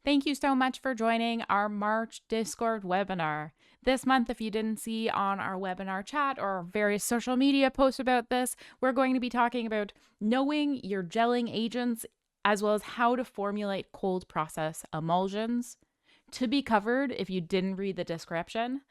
Thank you so much for joining our March Discord webinar. This month, if you didn't see on our webinar chat or various social media posts about this, we're going to be talking about knowing your gelling agents as well as how to formulate cold process emulsions. To be covered, if you didn't read the description,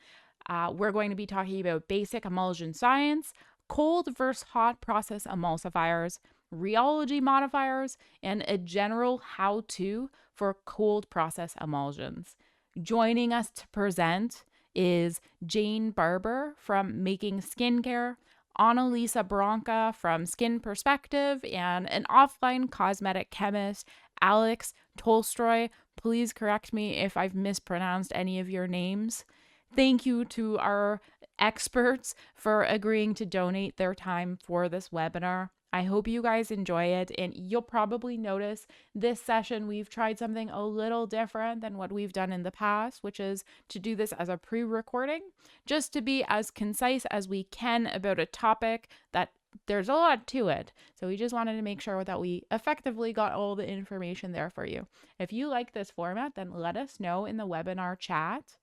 we're going to be talking about basic emulsion science, cold versus hot process emulsifiers, rheology modifiers, and a general how-to for cold process emulsions. Joining us to present is Jane Barber from Making Skincare, Annalisa Branca from Skin Perspective, and an offline cosmetic chemist, Alex Tolstoy. Please correct me if I've mispronounced any of your names. Thank you to our experts for agreeing to donate their time for this webinar. I hope you guys enjoy it, and you'll probably notice this session we've tried something a little different than what we've done in the past, which is to do this as a pre-recording, just to be as concise as we can about a topic that there's a lot to it. So we just wanted to make sure that we effectively got all the information there for you. If you like this format, then let us know in the webinar chat.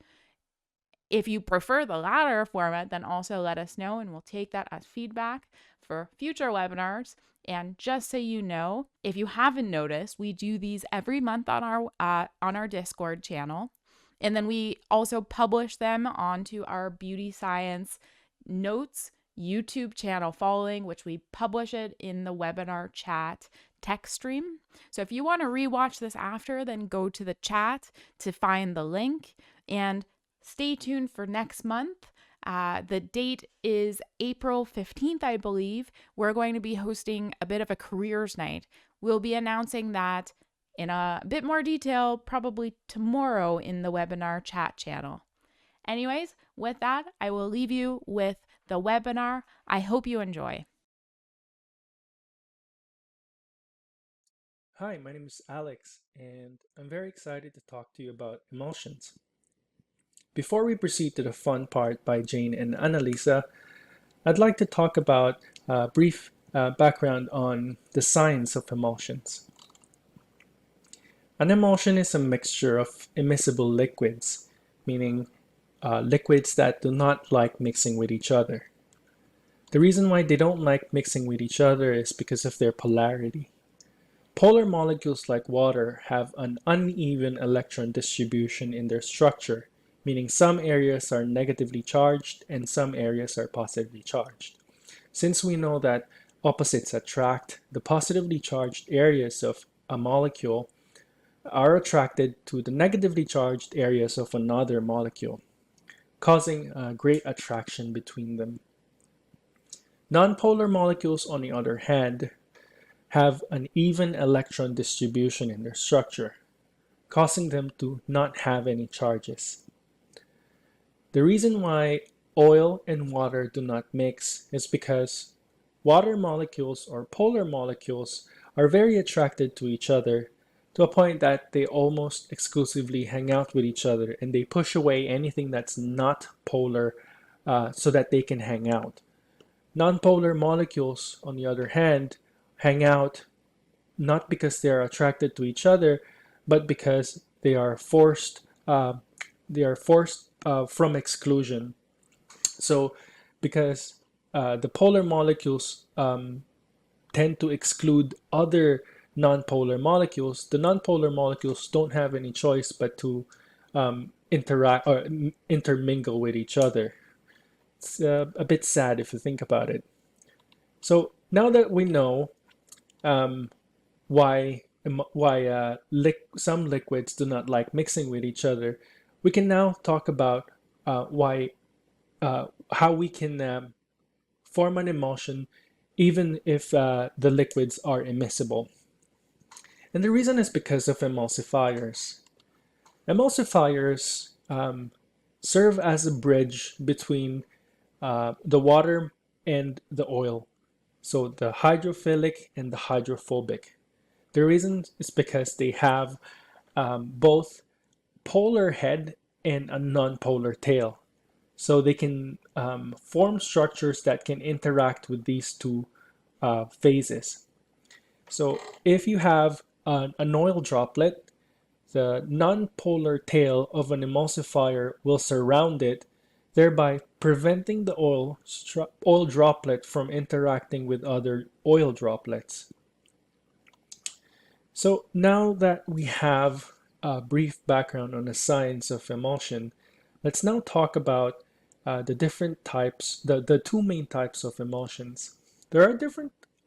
If you prefer the latter format, then also let us know and we'll take that as feedback for future webinars. And just so you know, if you haven't noticed, we do these every month on our Discord channel. And then we also publish them onto our Beauty Science Notes YouTube channel following, which we publish it in the webinar chat text stream. So if you want to rewatch this after, then go to the chat to find the link. And stay tuned for next month. The date is April 15th, I believe. We're going to be hosting a bit of a careers night. We'll be announcing that in a bit more detail, probably tomorrow in the webinar chat channel. Anyways, with that, I will leave you with the webinar. I hope you enjoy. Hi, my name is Alex, and I'm very excited to talk to you about emulsions. Before we proceed to the fun part by Jane and Annalisa, I'd like to talk about a brief background on the science of emulsions. An emulsion is a mixture of immiscible liquids, meaning liquids that do not like mixing with each other. The reason why they don't like mixing with each other is because of their polarity. Polar molecules like water have an uneven electron distribution in their structure, meaning some areas are negatively charged and some areas are positively charged. Since we know that opposites attract, the positively charged areas of a molecule are attracted to the negatively charged areas of another molecule, causing a great attraction between them. Nonpolar molecules, on the other hand, have an even electron distribution in their structure, causing them to not have any charges. The reason why oil and water do not mix is because water molecules or polar molecules are very attracted to each other to a point that they almost exclusively hang out with each other and they push away anything that's not polar so that they can hang out. Nonpolar molecules, on the other hand, hang out not because they are attracted to each other, but because they are forced from exclusion. So, because the polar molecules tend to exclude other nonpolar molecules, the nonpolar molecules don't have any choice but to interact or intermingle with each other. It's a bit sad if you think about it. So now that we know why some liquids do not like mixing with each other, we can now talk about how we can form an emulsion even if the liquids are immiscible. And the reason is because of emulsifiers. Emulsifiers serve as a bridge between the water and the oil. So the hydrophilic and the hydrophobic. The reason is because they have both polar head and a non-polar tail. So they can form structures that can interact with these two phases. So if you have an oil droplet, the nonpolar tail of an emulsifier will surround it, thereby preventing the oil droplet from interacting with other oil droplets. So now that we have a brief background on the science of emulsion, let's now talk about the different types, the two main types of emulsions. There are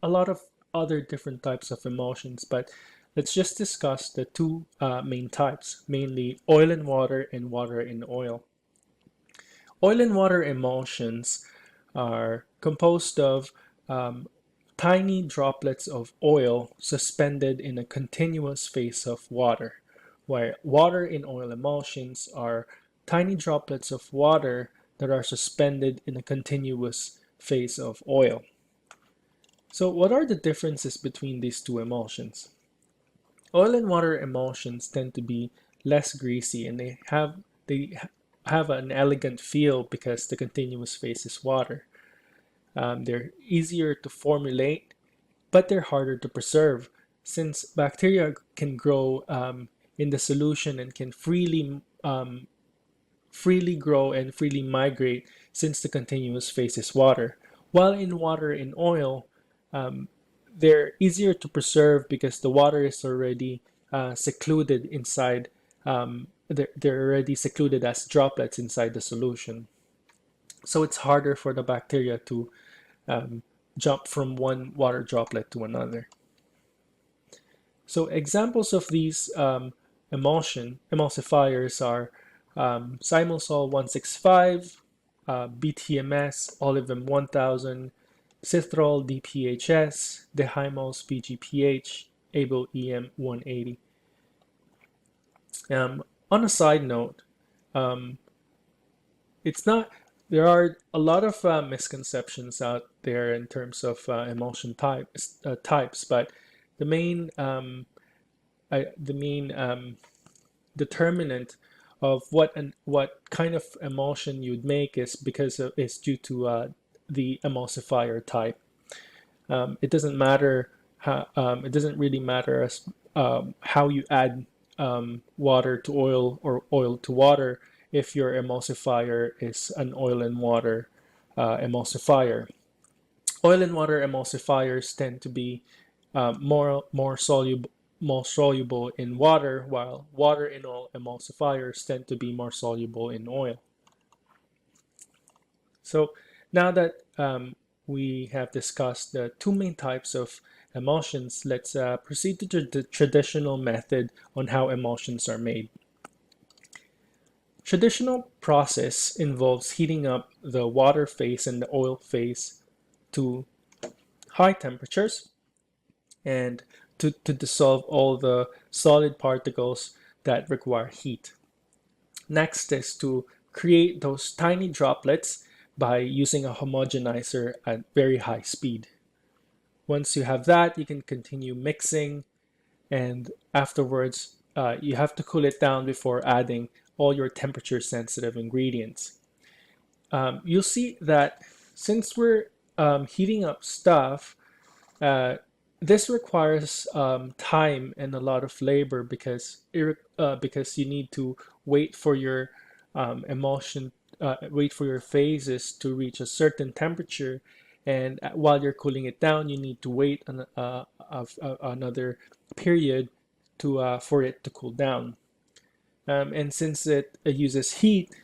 a lot of other different types of emulsions, but let's just discuss the two main types, mainly oil and water and oil. Oil and water emulsions are composed of um, tiny droplets of oil suspended in a continuous phase of water, while water in oil emulsions are tiny droplets of water that are suspended in a continuous phase of oil. So what are the differences between these two emulsions? Oil and water emulsions tend to be less greasy, and they have an elegant feel because the continuous phase is water. They're easier to formulate, but they're harder to preserve since bacteria can grow in the solution and can freely grow and freely migrate since the continuous phase is water. While in water and oil, um, they're easier to preserve because the water is already secluded inside. They're already secluded as droplets inside the solution. So it's harder for the bacteria to um, jump from one water droplet to another. So examples of these emulsifiers are Simulsol 165, BTMS, Olivim 1000, Cithrol DPHS, Dehymos PGPH, Abo EM 180. On a side note, um, it's not. There are a lot of misconceptions out there in terms of emulsion types, but the main the main determinant of what kind of emulsion you'd make is due to the emulsifier type. It doesn't matter it doesn't really matter as how you add water to oil or oil to water if your emulsifier is an oil and water emulsifier. Oil and water emulsifiers tend to be more soluble in water, while water and oil emulsifiers tend to be more soluble in oil. So now that we have discussed the two main types of emulsions, let's proceed to the traditional method on how emulsions are made. Traditional process involves heating up the water phase and the oil phase to high temperatures and to dissolve all the solid particles that require heat. Next is to create those tiny droplets by using a homogenizer at very high speed. Once you have that, you can continue mixing, and afterwards you have to cool it down before adding all your temperature sensitive ingredients. You'll see that since we're heating up stuff, uh, this requires time and a lot of labor because you need to wait for your emulsion, wait for your phases to reach a certain temperature, and while you're cooling it down, you need to wait another period to for it to cool down. And since it uses heat,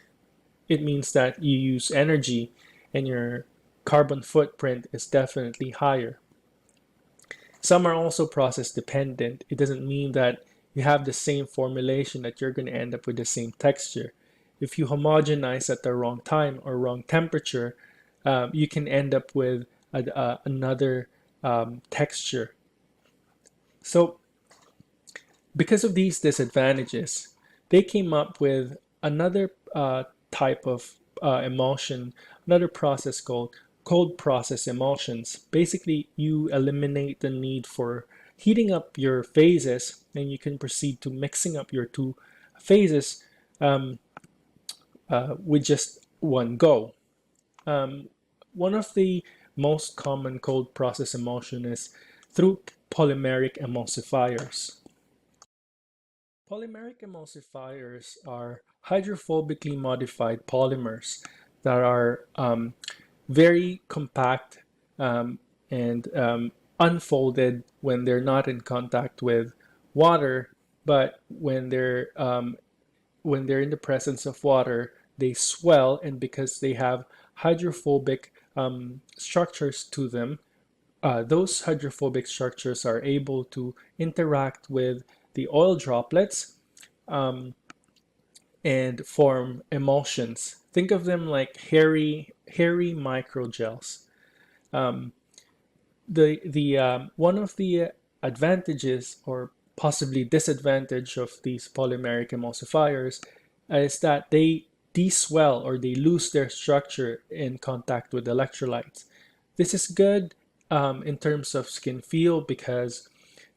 it means that you use energy, and your carbon footprint is definitely higher. Some are also process dependent. It doesn't mean that you have the same formulation that you're going to end up with the same texture. If you homogenize at the wrong time or wrong temperature, you can end up with another texture. So, because of these disadvantages, they came up with another type of emulsion, another process called cold process emulsions. Basically, you eliminate the need for heating up your phases, and you can proceed to mixing up your two phases um, with just one go. Um, One of the most common cold process emulsion is through polymeric emulsifiers. Polymeric emulsifiers are hydrophobically modified polymers that are very compact um, and unfolded when they're not in contact with water, but when they're in the presence of water, they swell, and because they have hydrophobic structures to them, those hydrophobic structures are able to interact with the oil droplets um, and form emulsions. Think of them like hairy microgels. Um, the one of the advantages or possibly disadvantage of these polymeric emulsifiers is that they deswell or they lose their structure in contact with electrolytes. This is good in terms of skin feel because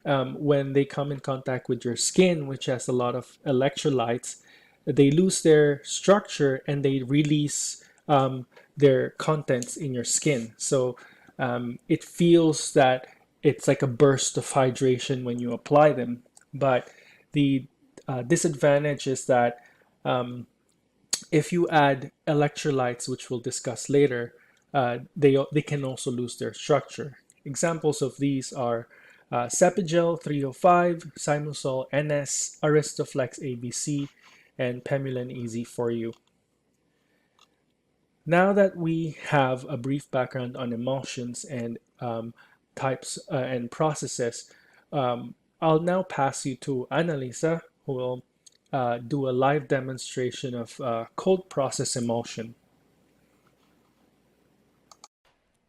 when they come in contact with your skin, which has a lot of electrolytes, they lose their structure and they release their contents in your skin. So it feels that it's like a burst of hydration when you apply them. But the disadvantage is that if you add electrolytes, which we'll discuss later, they can also lose their structure. Examples of these are Cepigel 305, Simosol NS, Aristoflex ABC, and Pemulan Easy for you. Now that we have a brief background on emulsions and types and processes, I'll now pass you to Annalisa, who will do a live demonstration of cold process emulsion.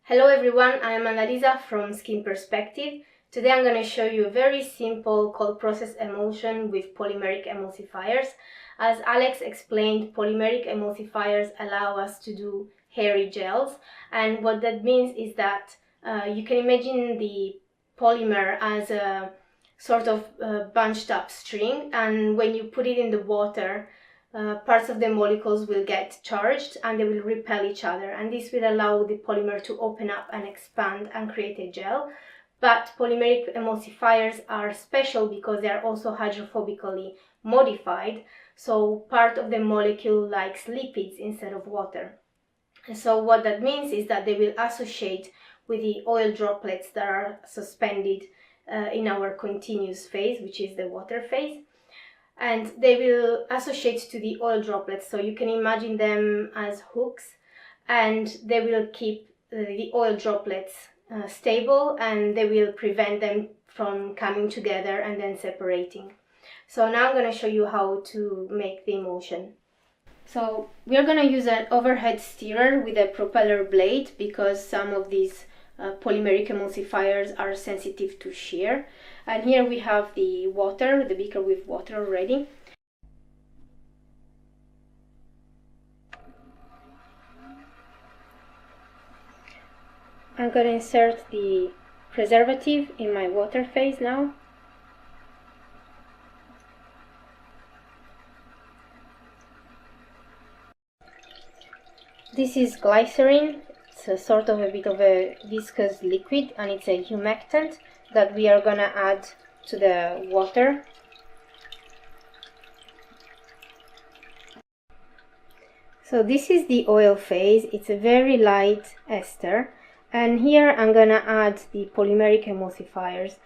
Hello everyone, I am Annalisa from Skin Perspective. Today I'm going to show you a very simple cold process emulsion with polymeric emulsifiers. As Alex explained, polymeric emulsifiers allow us to do hairy gels, and what that means is that you can imagine the polymer as a sort of bunched up string, and when you put it in the water, parts of the molecules will get charged and they will repel each other, and this will allow the polymer to open up and expand and create a gel. But polymeric emulsifiers are special because they are also hydrophobically modified, so part of the molecule likes lipids instead of water. And so what that means is that they will associate with the oil droplets that are suspended in our continuous phase, which is the water phase, and they will associate to the oil droplets, so you can imagine them as hooks, and they will keep the oil droplets stable, and they will prevent them from coming together and then separating. So now I'm going to show you how to make the emulsion. So we're going to use an overhead stirrer with a propeller blade because some of these polymeric emulsifiers are sensitive to shear. And here we have the water, the beaker with water already. I'm going to insert the preservative in my water phase now. This is glycerin. It's a sort of a bit of a viscous liquid, and it's a humectant that we are going to add to the water. So this is the oil phase. It's a very light ester, and here I'm going to add the polymeric emulsifiers.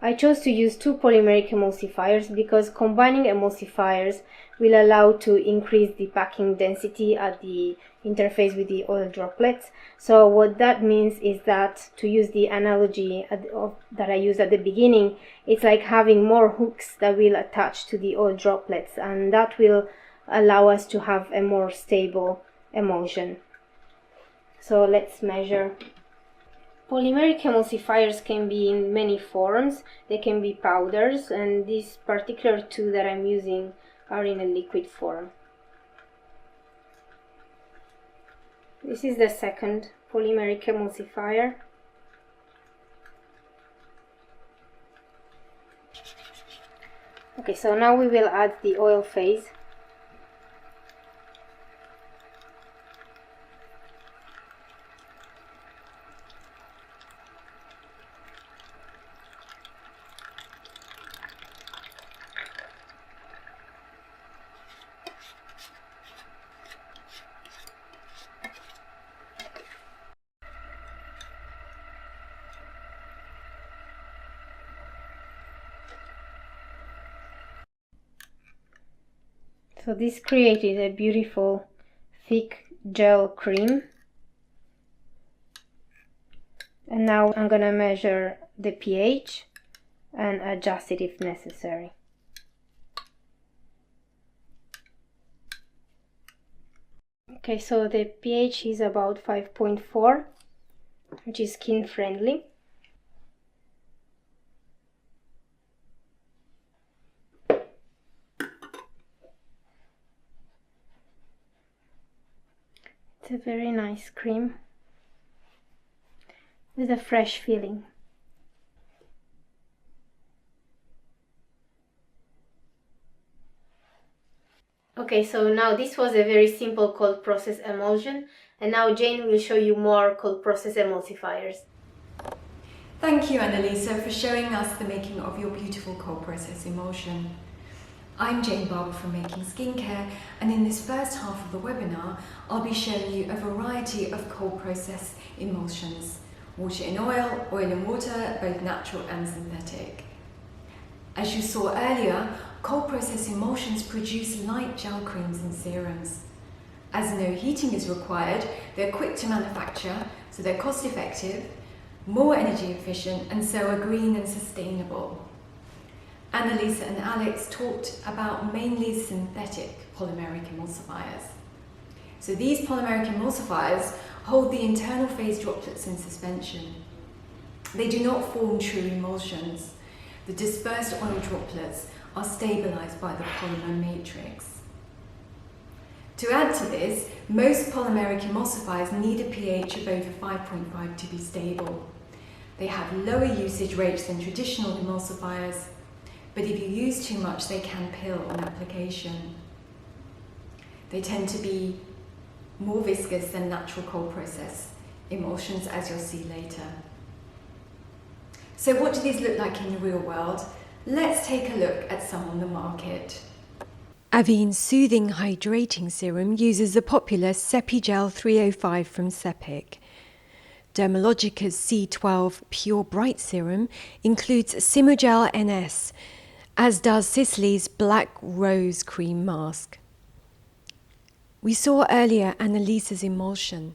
I chose to use 2 polymeric emulsifiers because combining emulsifiers will allow to increase the packing density at the interface with the oil droplets. So what that means is that, to use the analogy that I used at the beginning, it's like having more hooks that will attach to the oil droplets, and that will allow us to have a more stable emulsion. So let's measure. Polymeric emulsifiers can be in many forms. They can be powders, and these particular 2 that I'm using are in a liquid form. This is the second polymeric emulsifier. Okay, so now we will add the oil phase. So this created a beautiful thick gel cream. And now I'm gonna measure the pH and adjust it if necessary. Okay, so the pH is about 5.4, which is skin friendly. It's a very nice cream with a fresh feeling. Okay, so now this was a very simple cold process emulsion, and now Jane will show you more cold process emulsifiers. Thank you, Annalisa, for showing us the making of your beautiful cold process emulsion. I'm Jane Barber from Making Skincare, and in this first half of the webinar, I'll be showing you a variety of cold process emulsions. Water in oil, oil in water, both natural and synthetic. As you saw earlier, cold process emulsions produce light gel creams and serums. As no heating is required, they're quick to manufacture, so they're cost effective, more energy efficient, and so are green and sustainable. Annalisa and Alex talked about mainly synthetic polymeric emulsifiers. So these polymeric emulsifiers hold the internal phase droplets in suspension. They do not form true emulsions. The dispersed oil droplets are stabilized by the polymer matrix. To add to this, most polymeric emulsifiers need a pH of over 5.5 to be stable. They have lower usage rates than traditional emulsifiers, but if you use too much, they can pill on application. They tend to be more viscous than natural cold process emulsions, as you'll see later. So what do these look like in the real world? Let's take a look at some on the market. Avène's Soothing Hydrating Serum uses the popular Sepigel 305 from Seppic. Dermalogica's C12 Pure Bright Serum includes Simugel NS, as does Sisley's Black Rose Cream Mask. We saw earlier Annalisa's emulsion.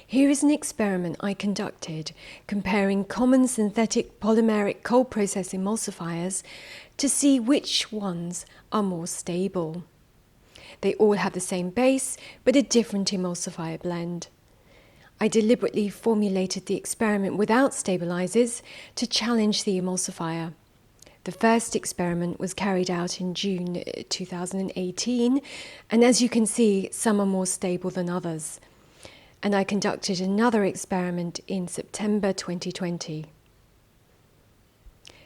Here is an experiment I conducted comparing common synthetic polymeric cold process emulsifiers to see which ones are more stable. They all have the same base, but a different emulsifier blend. I deliberately formulated the experiment without stabilizers to challenge the emulsifier. The first experiment was carried out in June 2018, and as you can see, some are more stable than others. And I conducted another experiment in September 2020.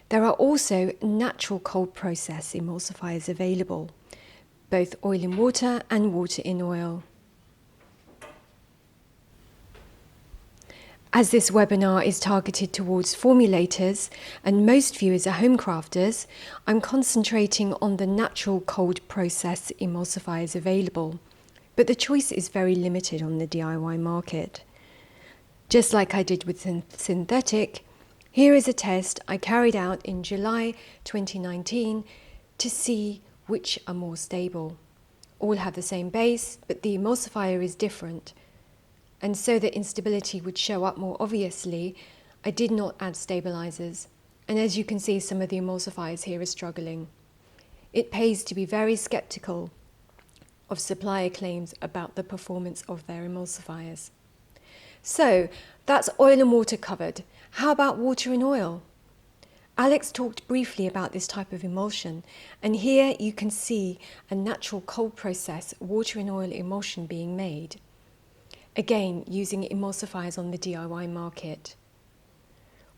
There are also natural cold process emulsifiers available, both oil in water and water in oil. As this webinar is targeted towards formulators and most viewers are home crafters, I'm concentrating on the natural cold process emulsifiers available, but the choice is very limited on the DIY market. Just like I did with synthetic, here is a test I carried out in July 2019 to see which are more stable. All have the same base, but the emulsifier is different. And so that instability would show up more obviously, I did not add stabilizers. And as you can see, some of the emulsifiers here are struggling. It pays to be very skeptical of supplier claims about the performance of their emulsifiers. So that's oil and water covered. How about water and oil? Alex talked briefly about this type of emulsion, and here you can see a natural cold process water and oil emulsion being made. Again, using emulsifiers on the DIY market.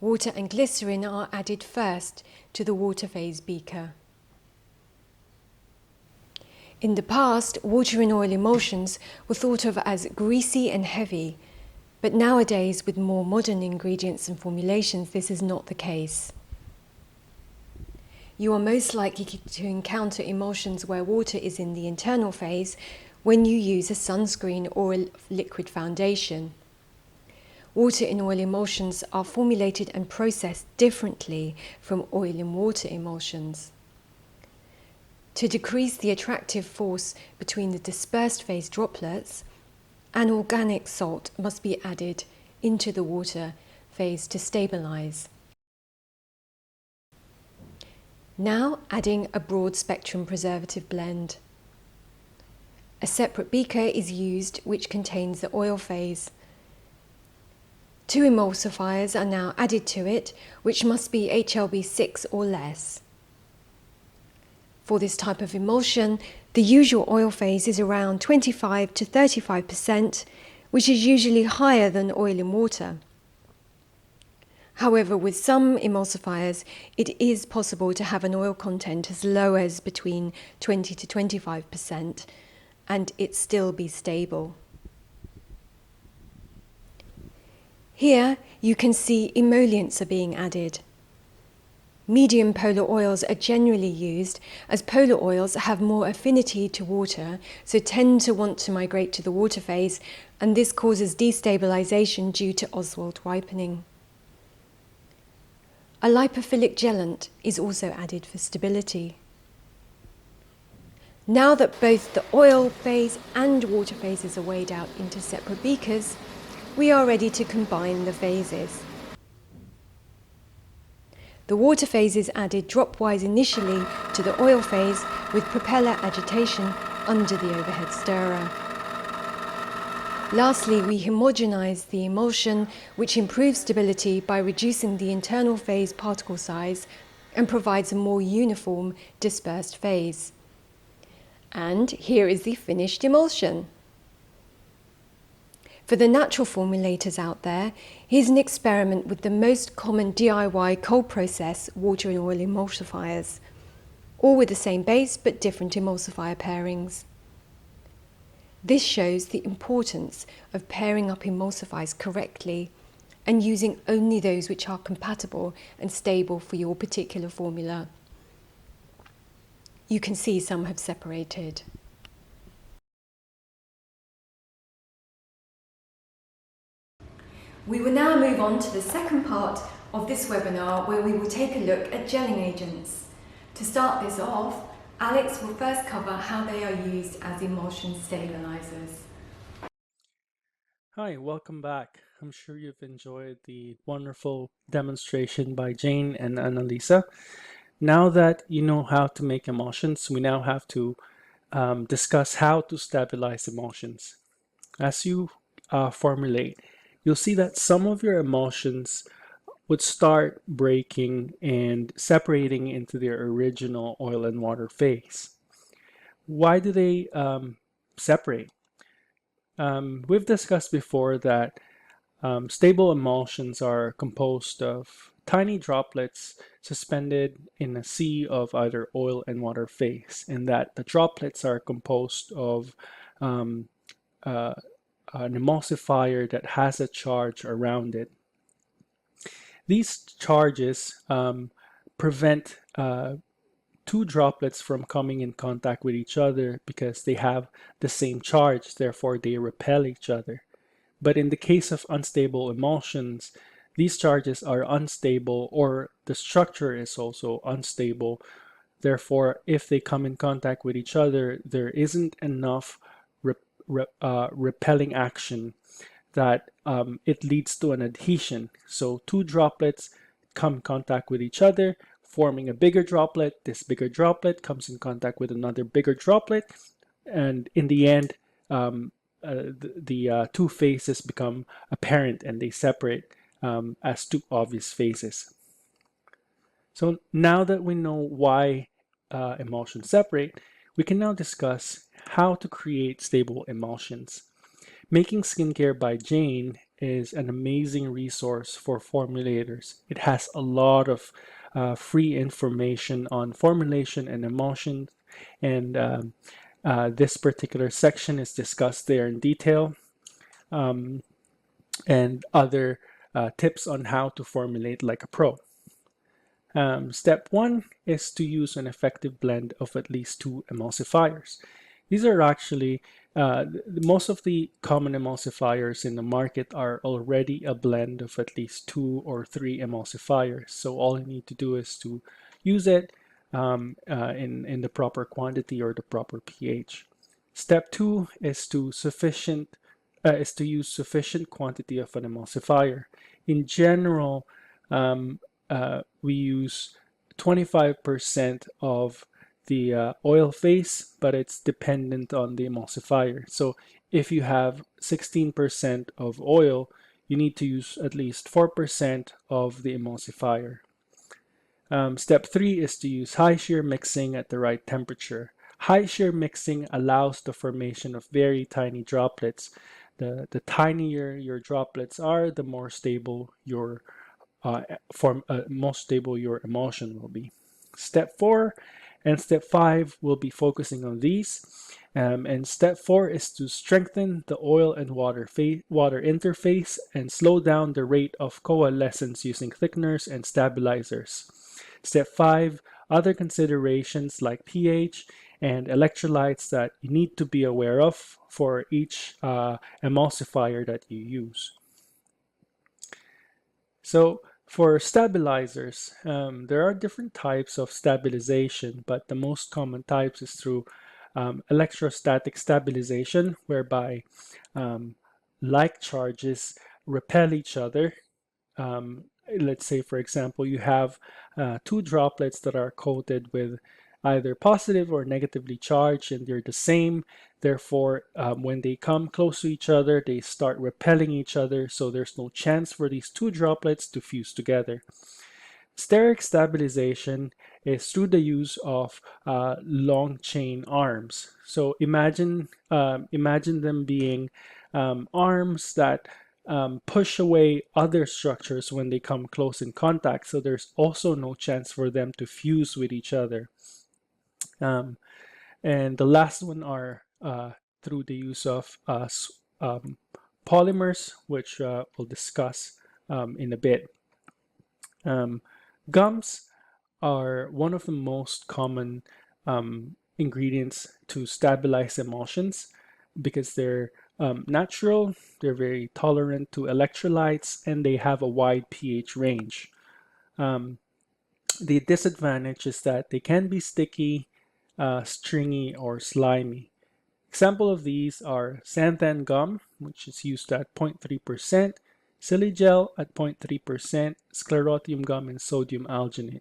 Water and glycerin are added first to the water phase beaker. In the past, water and oil emulsions were thought of as greasy and heavy, but nowadays, with more modern ingredients and formulations, this is not the case. You are most likely to encounter emulsions where water is in the internal phase when you use a sunscreen or a liquid foundation. Water in oil emulsions are formulated and processed differently from oil in water emulsions. To decrease the attractive force between the dispersed phase droplets, an organic salt must be added into the water phase to stabilise. Now adding a broad spectrum preservative blend. A separate beaker is used which contains the oil phase. 2 emulsifiers are now added to it, which must be HLB6 or less. For this type of emulsion, the usual oil phase is around 25 to 35%, which is usually higher than oil in water. However, with some emulsifiers, it is possible to have an oil content as low as between 20 to 25%, and it still be stable. Here you can see emollients are being added. Medium polar oils are generally used as polar oils have more affinity to water, so tend to want to migrate to the water phase, and this causes destabilization due to Oswald ripening. A lipophilic gellant is also added for stability. Now that both the oil phase and water phases are weighed out into separate beakers, we are ready to combine the phases. The water phase is added dropwise initially to the oil phase with propeller agitation under the overhead stirrer. Lastly, we homogenize the emulsion, which improves stability by reducing the internal phase particle size and provides a more uniform dispersed phase. And here is the finished emulsion. For the natural formulators out there, here's an experiment with the most common DIY cold process water and oil emulsifiers, all with the same base but different emulsifier pairings. This shows the importance of pairing up emulsifiers correctly and using only those which are compatible and stable for your particular formula. You can see some have separated. We will now move on to the second part of this webinar where we will take a look at gelling agents. To start this off, Alex will first cover how they are used as emulsion stabilizers. Hi, welcome back. I'm sure you've enjoyed the wonderful demonstration by Jane and Annalisa. Now that you know how to make emulsions, we now have to discuss how to stabilize emulsions. As you formulate, you'll see that some of your emulsions would start breaking and separating into their original oil and water phase. Why do they separate? We've discussed before that stable emulsions are composed of tiny droplets suspended in a sea of either oil and water phase, and that the droplets are composed of an emulsifier that has a charge around it. These charges prevent two droplets from coming in contact with each other because they have the same charge, therefore they repel each other. But in the case of unstable emulsions, these charges are unstable, or the structure is also unstable. Therefore, if they come in contact with each other, there isn't enough repelling action that it leads to an adhesion. So two droplets come in contact with each other, forming a bigger droplet. This bigger droplet comes in contact with another bigger droplet, and in the end, the two phases become apparent and they separate as two obvious phases. So now that we know why emulsions separate, we can now discuss how to create stable emulsions. Making Skincare by Jane is an amazing resource for formulators. It has a lot of free information on formulation and emulsion, and this particular section is discussed there in detail, and other tips on how to formulate like a pro. Step 1 is to use an effective blend of at least 2 emulsifiers. These are actually, most of the common emulsifiers in the market are already a blend of at least 2 or 3 emulsifiers. So all you need to do is to use it, in the proper quantity or the proper pH. Step 2 is to use sufficient quantity of an emulsifier. In general, we use 25% of the oil phase, but it's dependent on the emulsifier. So if you have 16% of oil, you need to use at least 4% of the emulsifier. Step 3 is to use high shear mixing at the right temperature. High shear mixing allows the formation of very tiny droplets. The tinier your droplets are, the more stable your most stable your emulsion will be. Step 4 and step 5 will be focusing on these. And step 4 is to strengthen the oil and water interface and slow down the rate of coalescence using thickeners and stabilizers. Step 5, other considerations like pH and electrolytes that you need to be aware of for each emulsifier that you use. So for stabilizers, there are different types of stabilization, but the most common types is through electrostatic stabilization, whereby like charges repel each other. Let's say, for example, you have two droplets that are coated with either positive or negatively charged, and they're the same. Therefore, when they come close to each other, they start repelling each other, so there's no chance for these two droplets to fuse together. Steric stabilization is through the use of long chain arms. So imagine them being arms that push away other structures when they come close in contact. So there's also no chance for them to fuse with each other. And the last one are through the use of polymers, which we'll discuss in a bit. Gums are one of the most common ingredients to stabilize emulsions because they're natural, they're very tolerant to electrolytes, and they have a wide pH range. The disadvantage is that they can be sticky, stringy, or slimy. Example of these are xanthan gum, which is used at 0.3%, Siligel at 0.3%, sclerotium gum, and sodium alginate.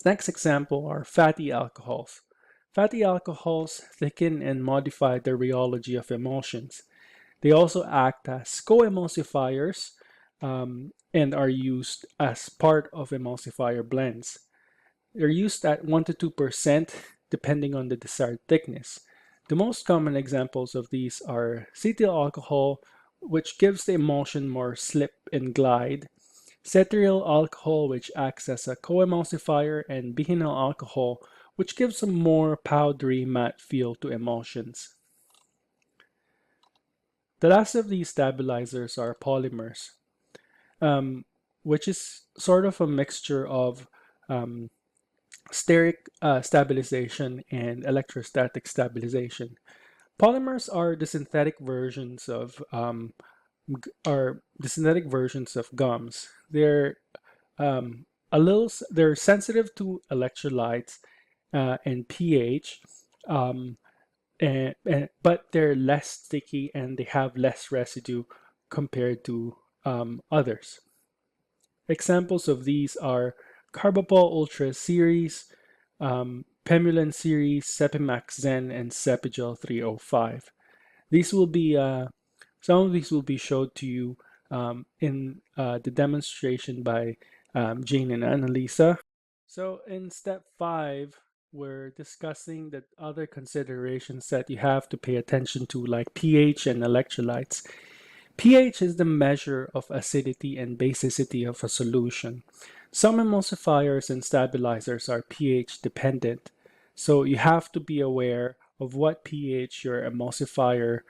Next example are fatty alcohols. Fatty alcohols thicken and modify the rheology of emulsions. They also act as co-emulsifiers and are used as part of emulsifier blends. They're used at 1 to 2% depending on the desired thickness. The most common examples of these are cetyl alcohol, which gives the emulsion more slip and glide, cetriol alcohol, which acts as a co-emulsifier, and bihenyl alcohol, which gives a more powdery matte feel to emulsions. The last of these stabilizers are polymers, which is sort of a mixture of steric stabilization and electrostatic stabilization. Polymers are the synthetic versions of gums. They're they're sensitive to electrolytes and pH, but they're less sticky and they have less residue compared to others. Examples of these are Carbapol Ultra series, Pemulan series, Sepimax Zen, and Sepigel 305. These will be some of these will be showed to you in the demonstration by Jane and Annalisa. So in step 5, we're discussing the other considerations that you have to pay attention to, like pH and electrolytes. pH is the measure of acidity and basicity of a solution. Some emulsifiers and stabilizers are pH dependent, so you have to be aware of what pH your emulsifier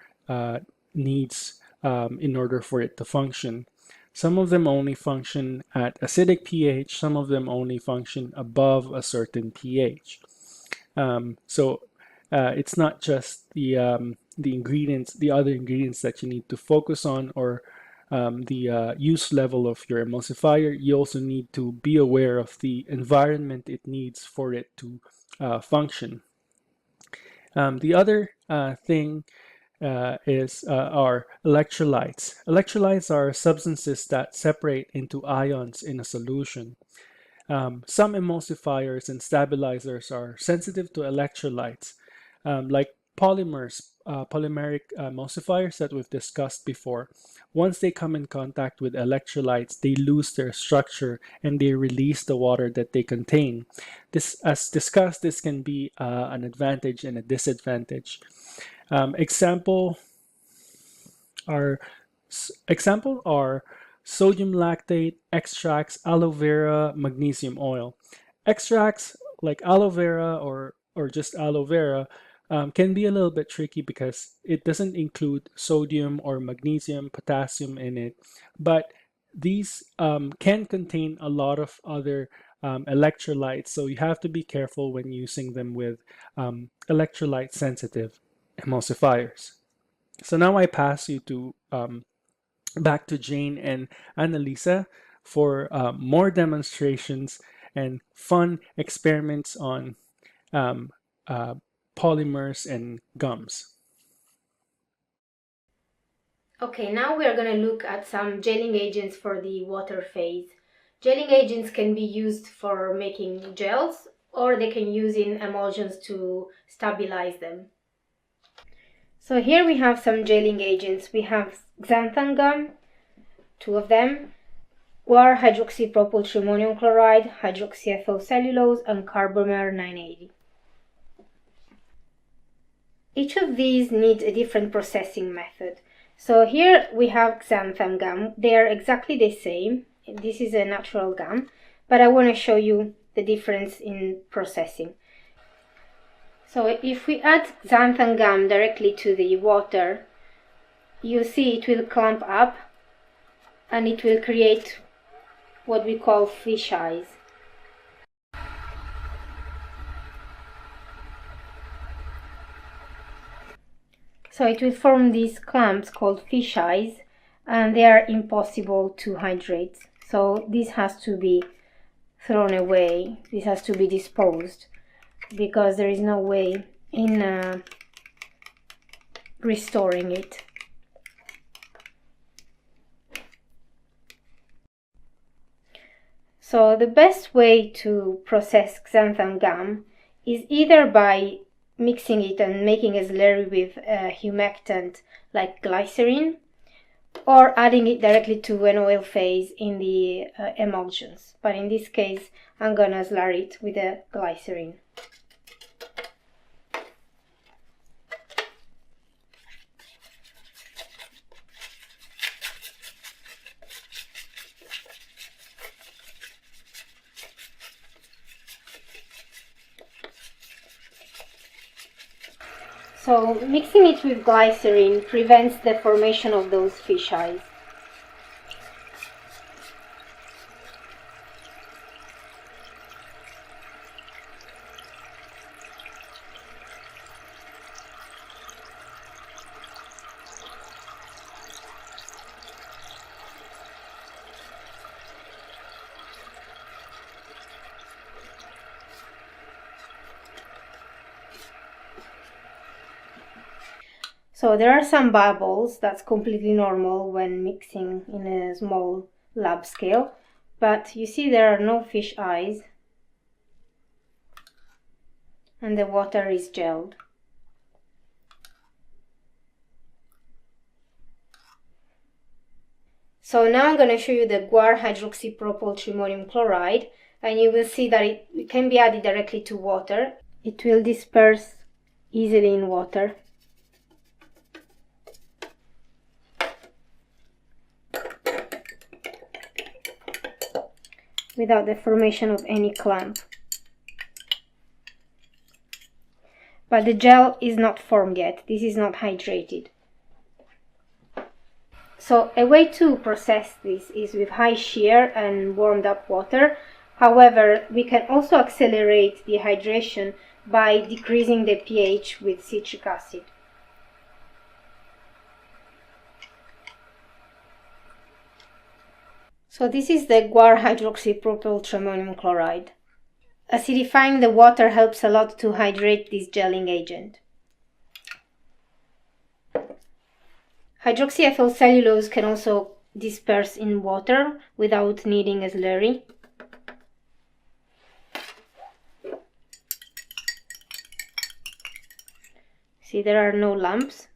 needs in order for it to function. Some of them only function at acidic pH, some of them only function above a certain pH. So it's not just the other ingredients that you need to focus on or the use level of your emulsifier, you also need to be aware of the environment it needs for it to function. The other thing are electrolytes. Electrolytes are substances that separate into ions in a solution. Some emulsifiers and stabilizers are sensitive to electrolytes, like polymers, polymeric emulsifiers that we've discussed before. Once they come in contact with electrolytes, they lose their structure and they release the water that they contain. This, as discussed, this can be an advantage and a disadvantage. Example are sodium lactate, extracts, aloe vera, magnesium oil. Extracts like aloe vera or just aloe vera can be a little bit tricky because it doesn't include sodium or magnesium, potassium in it, but these can contain a lot of other electrolytes, so you have to be careful when using them with electrolyte sensitive emulsifiers. So now I pass you to back to Jane and Annalisa for more demonstrations and fun experiments on um, uh, polymers and gums. Okay, now we are going to look at some gelling agents for the water phase. Gelling agents can be used for making gels, or they can use in emulsions to stabilize them. So here we have some gelling agents. We have xanthan gum, 2 of them, guar hydroxypropyltrimonium chloride, hydroxyethylcellulose, and carbomer 980. Each of these needs a different processing method. So here we have xanthan gum. They are exactly the same. This is a natural gum, but I want to show you the difference in processing. So if we add xanthan gum directly to the water, you see it will clump up and it will create what we call fish eyes. So it will form these clumps called fish eyes, and they are impossible to hydrate. So this has to be thrown away, this has to be disposed, because there is no way in restoring it. So the best way to process xanthan gum is either by mixing it and making a slurry with a humectant like glycerin, or adding it directly to an oil phase in the emulsions. But in this case, I'm gonna slurry it with a glycerin. So mixing it with glycerin prevents the formation of those fish eyes. So there are some bubbles, that's completely normal when mixing in a small lab scale, but you see there are no fish eyes and the water is gelled. So now I'm going to show you the guar hydroxypropyltrimonium chloride, and you will see that it can be added directly to water. It will disperse easily in water. Without the formation of any clump. But the gel is not formed yet, this is not hydrated. So a way to process this is with high shear and warmed up water. However, we can also accelerate the hydration by decreasing the pH with citric acid. So this is the guar hydroxypropyl triammonium chloride. Acidifying the water helps a lot to hydrate this gelling agent. Hydroxyethyl cellulose can also disperse in water without needing a slurry. See, there are no lumps.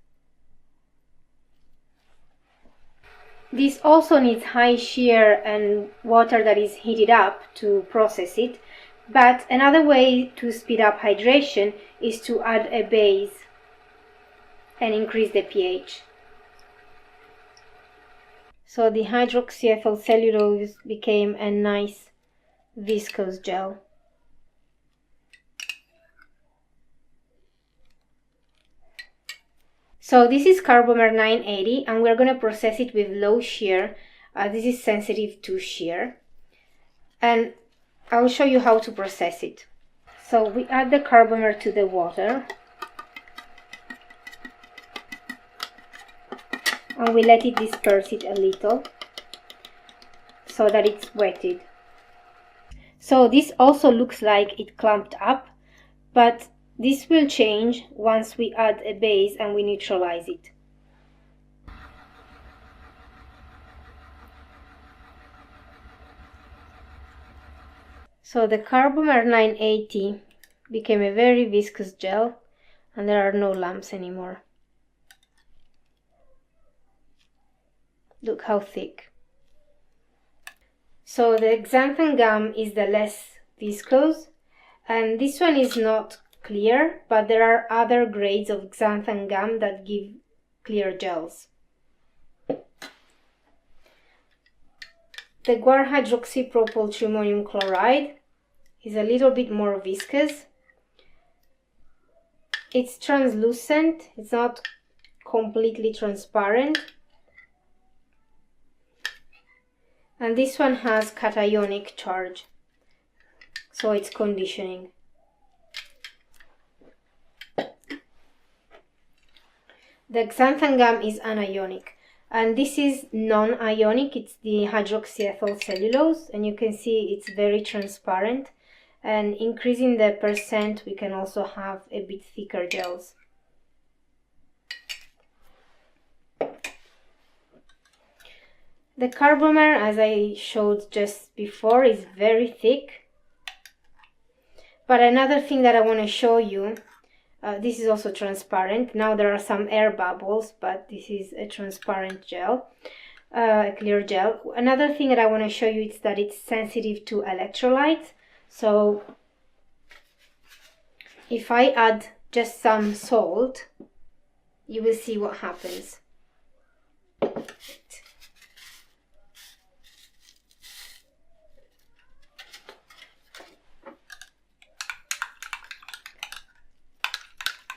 This also needs high shear and water that is heated up to process it, but another way to speed up hydration is to add a base and increase the pH. So the hydroxyethyl cellulose became a nice viscous gel. So this is Carbomer 980 and we're going to process it with low shear. This is sensitive to shear. And I'll show you how to process it. So we add the carbomer to the water. And we let it disperse it a little so that it's wetted. So this also looks like it clumped up, but this will change once we add a base and we neutralize it. So the Carbomer 980 became a very viscous gel and there are no lumps anymore. Look how thick. So the xanthan gum is the less viscous, and this one is not clear, but there are other grades of xanthan gum that give clear gels. The guar hydroxypropyl triammonium chloride is a little bit more viscous. It's translucent, it's not completely transparent. And this one has cationic charge, so it's conditioning. The xanthan gum is anionic, and this is non-ionic. It's the hydroxyethyl cellulose, and you can see it's very transparent. And increasing the percent, we can also have a bit thicker gels. The carbomer, as I showed just before, is very thick. But another thing that I want to show you, this is also transparent. Now there are some air bubbles, but this is a transparent gel, a clear gel. Another thing that I want to show you is that it's sensitive to electrolytes. So if I add just some salt, you will see what happens.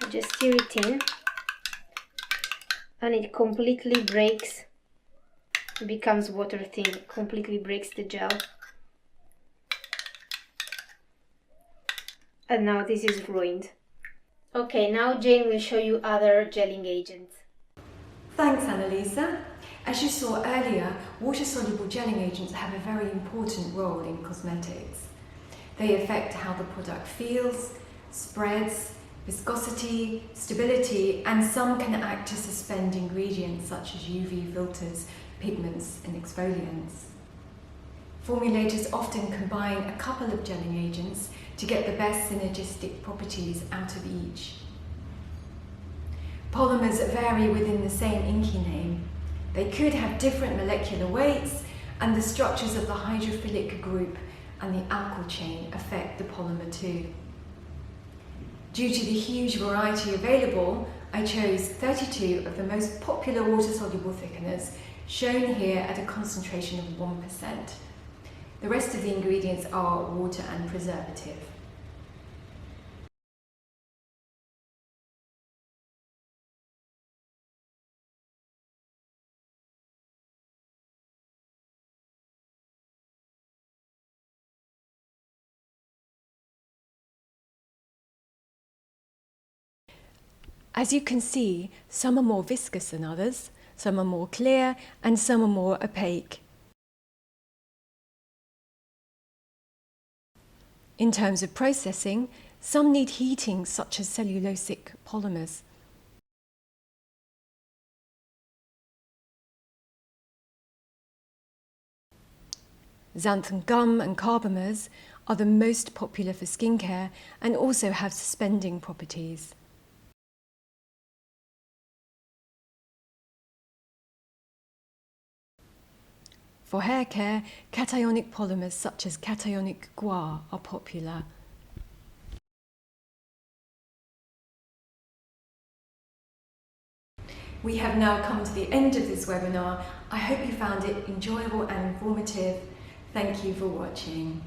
Just stir it in and it completely breaks, it becomes water thin, it completely breaks the gel. And now this is ruined. Okay, now Jane will show you other gelling agents. Thanks, Annalisa. As you saw earlier, water-soluble gelling agents have a very important role in cosmetics. They affect how the product feels, spreads, viscosity, stability, and some can act to suspend ingredients such as UV filters, pigments, and exfoliants. Formulators often combine a couple of gelling agents to get the best synergistic properties out of each. Polymers vary within the same inky name. They could have different molecular weights, and the structures of the hydrophilic group and the alkyl chain affect the polymer too. Due to the huge variety available, I chose 32 of the most popular water-soluble thickeners, shown here at a concentration of 1%. The rest of the ingredients are water and preservative. As you can see, some are more viscous than others, some are more clear, and some are more opaque. In terms of processing, some need heating, such as cellulosic polymers. Xanthan gum and carbamers are the most popular for skincare and also have suspending properties. For hair care, cationic polymers such as cationic guar are popular. We have now come to the end of this webinar. I hope you found it enjoyable and informative. Thank you for watching.